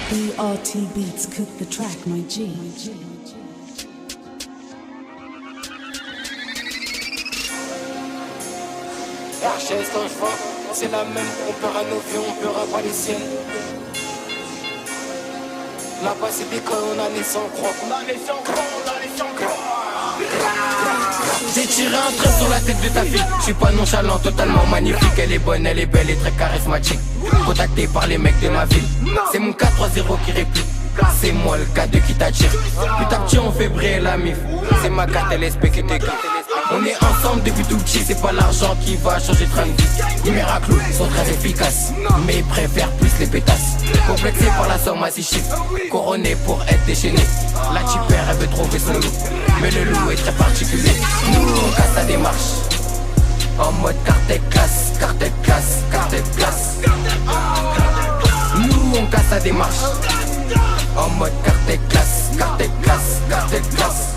BRT Beats cook the track, my G. RHS quand je vois, c'est la même, on paiera nos vies, on paiera pas les siennes. Là-bas c'est des cas, on a les sans croix. J'ai tiré un trait sur la tête de ta fille. Je suis pas nonchalant, totalement magnifique. Elle est bonne, elle est belle et très charismatique. Contacté par les mecs de ma ville. C'est mon 4-3-0 qui réplique. C'est moi le K2 qui t'attire. Petit à petit on fait briller la mif. C'est ma carte LSP qui t'écrit. On est ensemble depuis tout petit. C'est pas l'argent qui va changer de train de vie. Les miracles sont très efficaces, mais ils préfèrent plus les pétasses. Complexé par la somme à 6 chiffres, couronné pour être déchaîné. La tipère elle veut trouver son loup, mais le loup est très particulier. Nous on casse la démarche en mode cartel classe, cartel classe, cartel classe. Nous on casse la démarche en mode cartel classe, cartel classe, cartel classe.